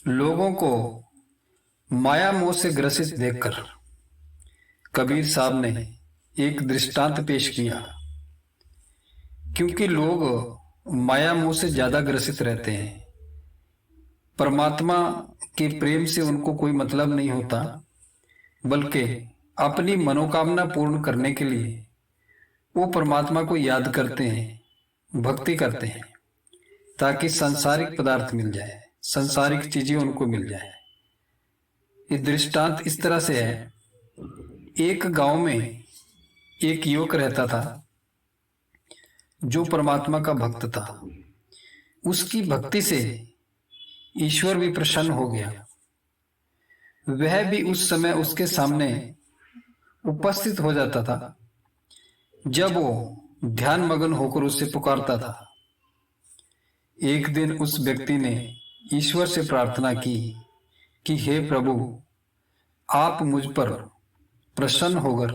लोगों को माया मोह से ग्रसित देखकर कबीर साहब ने एक दृष्टांत पेश किया। क्योंकि लोग माया मोह से ज्यादा ग्रसित रहते हैं, परमात्मा के प्रेम से उनको कोई मतलब नहीं होता, बल्कि अपनी मनोकामना पूर्ण करने के लिए वो परमात्मा को याद करते हैं, भक्ति करते हैं, ताकि सांसारिक पदार्थ मिल जाए, सांसारिक चीजें उनको मिल जाए। ये दृष्टांत इस तरह से है। एक गांव में एक युवक रहता था जो परमात्मा का भक्त था। उसकी भक्ति से ईश्वर भी प्रसन्न हो गया। वह भी उस समय उसके सामने उपस्थित हो जाता था जब वो ध्यान मग्न होकर उसे पुकारता था। एक दिन उस व्यक्ति ने ईश्वर से प्रार्थना की कि हे प्रभु, आप मुझ पर प्रसन्न होकर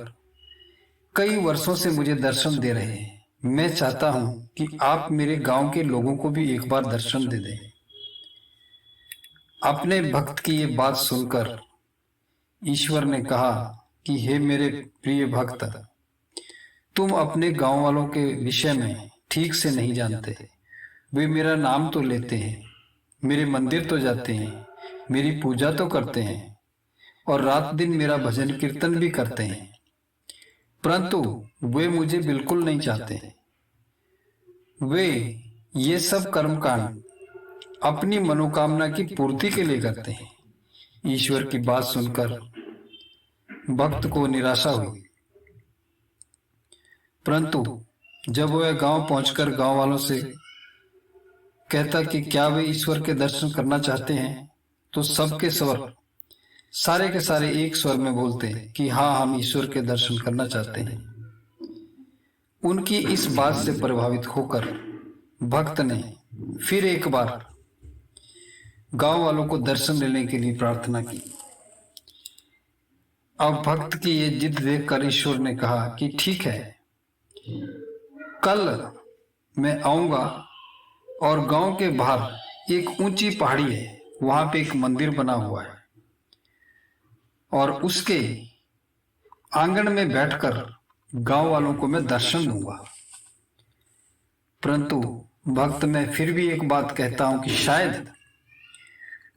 कई वर्षों से मुझे दर्शन दे रहे हैं। मैं चाहता हूं कि आप मेरे गांव के लोगों को भी एक बार दर्शन दे दें। अपने भक्त की ये बात सुनकर ईश्वर ने कहा कि हे मेरे प्रिय भक्त, तुम अपने गांव वालों के विषय में ठीक से नहीं जानते। वे मेरा नाम तो लेते हैं, मेरे मंदिर तो जाते हैं, मेरी पूजा तो करते हैं और रात दिन मेरा भजन कीर्तन भी करते हैं, परंतु वे मुझे बिल्कुल नहीं चाहते। वे ये सब कर्मकांड अपनी मनोकामना की पूर्ति के लिए करते हैं। ईश्वर की बात सुनकर भक्त को निराशा हुई, परंतु जब वह गांव पहुंचकर गांव वालों से कहता कि क्या वे ईश्वर के दर्शन करना चाहते हैं, तो सबके स्वर, सारे के सारे एक स्वर में बोलते कि हाँ, हम ईश्वर के दर्शन करना चाहते हैं। उनकी इस बात से प्रभावित होकर भक्त ने फिर एक बार गांव वालों को दर्शन लेने के लिए प्रार्थना की। अब भक्त की ये जिद देखकर ईश्वर ने कहा कि ठीक है, कल मैं आऊंगा और गांव के बाहर एक ऊंची पहाड़ी है, वहां पे एक मंदिर बना हुआ है और उसके आंगन में बैठकर गांव वालों को मैं दर्शन दूंगा। परंतु भक्त मैं फिर भी एक बात कहता हूं कि शायद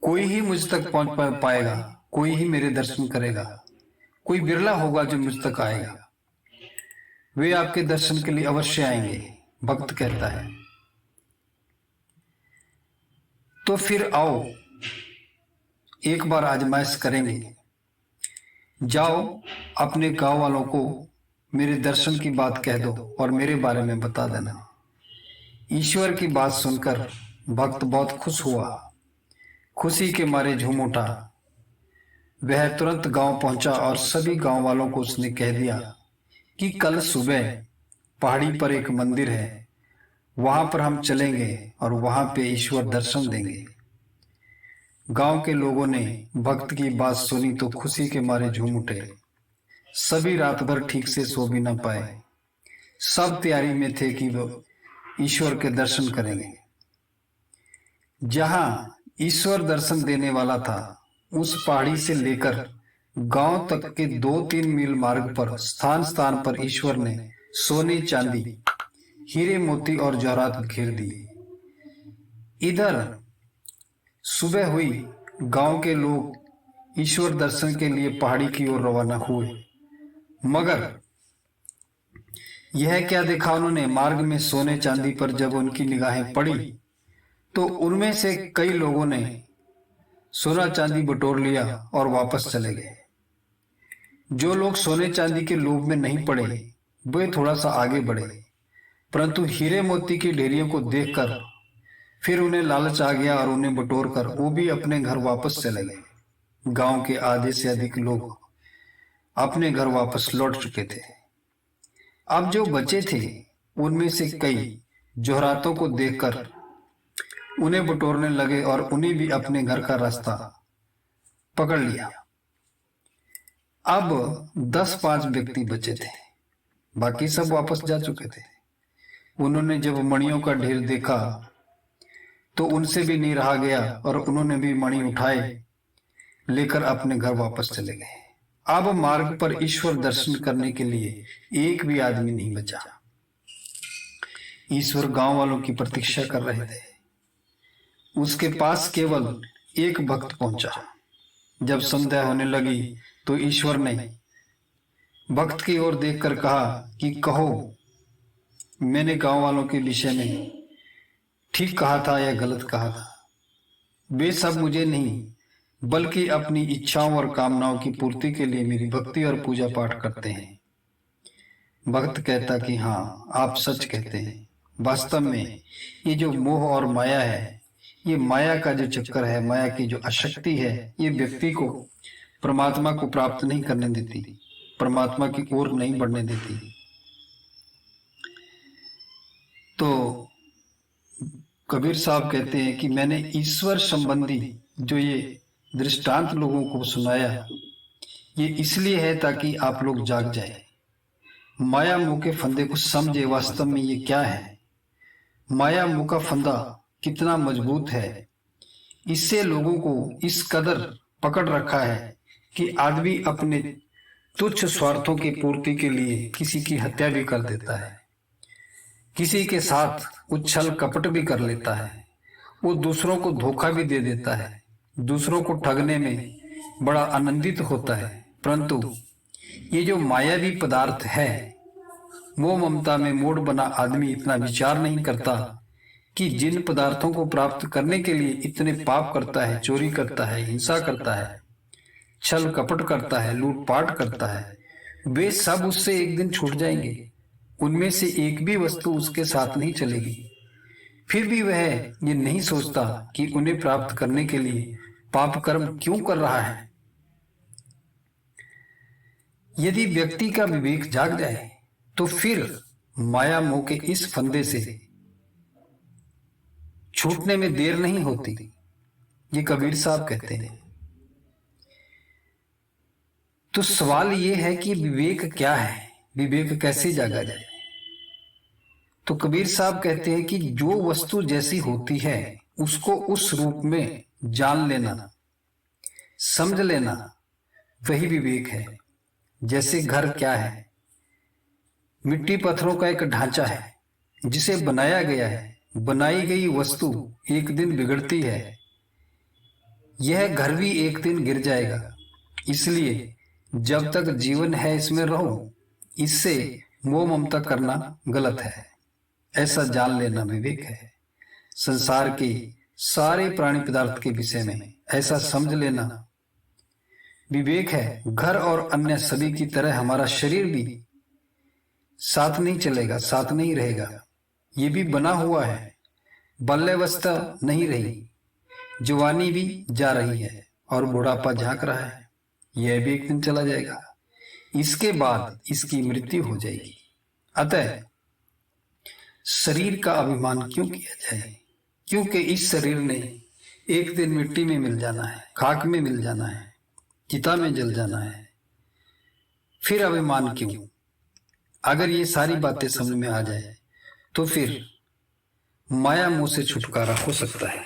कोई ही मुझ तक पहुंच पाएगा, कोई ही मेरे दर्शन करेगा, कोई बिरला होगा जो मुझ तक आएगा। वे आपके दर्शन के लिए अवश्य आएंगे, भक्त कहता है। तो फिर आओ, एक बार आजमाइश करेंगे। जाओ, अपने गांव वालों को मेरे दर्शन की बात कह दो और मेरे बारे में बता देना। ईश्वर की बात सुनकर भक्त बहुत खुश हुआ, खुशी के मारे झूम उठा। वह तुरंत गांव पहुंचा और सभी गांव वालों को उसने कह दिया कि कल सुबह पहाड़ी पर एक मंदिर है, वहां पर हम चलेंगे और वहां पे ईश्वर दर्शन देंगे। गांव के लोगों ने भक्त की बात सुनी तो खुशी के मारे झूम उठे। सभी रात भर ठीक से सो भी न पाए। सब तैयारी में थे कि वो ईश्वर के दर्शन करेंगे। जहां ईश्वर दर्शन देने वाला था, उस पहाड़ी से लेकर गांव तक के 2-3 मील मार्ग पर स्थान स्थान पर ईश्वर ने सोने, चांदी, हीरे, मोती और जवाहरात बिखेर दिए। इधर सुबह हुई, गांव के लोग ईश्वर दर्शन के लिए पहाड़ी की ओर रवाना हुए, मगर यह क्या देखा उन्होंने, मार्ग में सोने चांदी पर जब उनकी निगाहें पड़ी तो उनमें से कई लोगों ने सोना चांदी बटोर लिया और वापस चले गए। जो लोग सोने चांदी के लोभ में नहीं पड़े, वे थोड़ा सा आगे बढ़े, परंतु हीरे मोती की ढेरियों को देखकर फिर उन्हें लालच आ गया और उन्हें बटोर कर वो भी अपने घर वापस चले गए। गांव के आधे से अधिक लोग अपने घर वापस लौट चुके थे। अब जो बचे थे, उनमें से कई जोहरातों को देखकर उन्हें बटोरने लगे और उन्हें भी अपने घर का रास्ता पकड़ लिया। अब 10-5 व्यक्ति बचे थे, बाकी सब वापस जा चुके थे। उन्होंने जब मणियों का ढेर देखा तो उनसे भी नहीं रहा गया और उन्होंने भी मणि उठाए लेकर अपने घर वापस चले गए। अब मार्ग पर ईश्वर दर्शन करने के लिए एक भी आदमी नहीं बचा। ईश्वर गांव वालों की प्रतीक्षा कर रहे थे। उसके पास केवल एक भक्त पहुंचा। जब संध्या होने लगी तो ईश्वर ने भक्त की ओर देखकर कहा कि कहो, मैंने गांव वालों के विषय में ठीक कहा था या गलत कहा था? वे सब मुझे नहीं बल्कि अपनी इच्छाओं और कामनाओं की पूर्ति के लिए मेरी भक्ति और पूजा पाठ करते हैं। भक्त कहता कि हाँ, आप सच कहते हैं। वास्तव में ये जो मोह और माया है, ये माया का जो चक्कर है, माया की जो अशक्ति है, ये व्यक्ति को परमात्मा को प्राप्त नहीं करने देती, परमात्मा की ओर नहीं बढ़ने देती। तो कबीर साहब कहते हैं कि मैंने ईश्वर संबंधी जो ये दृष्टांत लोगों को सुनाया, ये इसलिए है ताकि आप लोग जाग जाए, माया मोह के फंदे को समझे। वास्तव में ये क्या है? माया मोह का फंदा कितना मजबूत है, इससे लोगों को इस कदर पकड़ रखा है कि आदमी अपने तुच्छ स्वार्थों की पूर्ति के लिए किसी की हत्या भी कर देता है, किसी के साथ उछल कपट भी कर लेता है, वो दूसरों को धोखा भी दे देता है, दूसरों को ठगने में बड़ा आनंदित होता है। परंतु ये जो मायावी पदार्थ है, मोह ममता में मूढ़ बना आदमी इतना विचार नहीं करता कि जिन पदार्थों को प्राप्त करने के लिए इतने पाप करता है, चोरी करता है, हिंसा करता है, छल कपट करता है, लूटपाट करता है, वे सब उससे एक दिन छूट जाएंगे। उनमें से एक भी वस्तु उसके साथ नहीं चलेगी। फिर भी वह ये नहीं सोचता कि उन्हें प्राप्त करने के लिए पाप कर्म क्यों कर रहा है। यदि व्यक्ति का विवेक जाग जाए तो फिर माया मोह के इस फंदे से छूटने में देर नहीं होती। ये कबीर साहब कहते हैं। तो सवाल ये है कि विवेक क्या है, विवेक कैसे जागा जाए? तो कबीर साहब कहते हैं कि जो वस्तु जैसी होती है उसको उस रूप में जान लेना, समझ लेना, वही विवेक है। जैसे घर क्या है? मिट्टी पत्थरों का एक ढांचा है जिसे बनाया गया है। बनाई गई वस्तु एक दिन बिगड़ती है। यह घर भी एक दिन गिर जाएगा। इसलिए जब तक जीवन है इसमें रहो, इससे मोह ममता करना गलत है, ऐसा जान लेना विवेक है। संसार के सारे प्राणी पदार्थ के विषय में ऐसा समझ लेना विवेक है। घर और अन्य सभी की तरह हमारा शरीर भी साथ नहीं चलेगा, साथ नहीं रहेगा। ये भी बना हुआ है, बाल्यावस्था नहीं रही, जवानी भी जा रही है और बुढ़ापा झांक रहा है। यह भी एक दिन चला जाएगा। इसके बाद इसकी मृत्यु हो जाएगी। अतः शरीर का अभिमान क्यों किया जाए? क्योंकि इस शरीर ने एक दिन मिट्टी में मिल जाना है, खाक में मिल जाना है, चिता में जल जाना है। फिर अभिमान क्यों? अगर ये सारी बातें समझ में आ जाए तो फिर माया मोह से छुटकारा हो सकता है।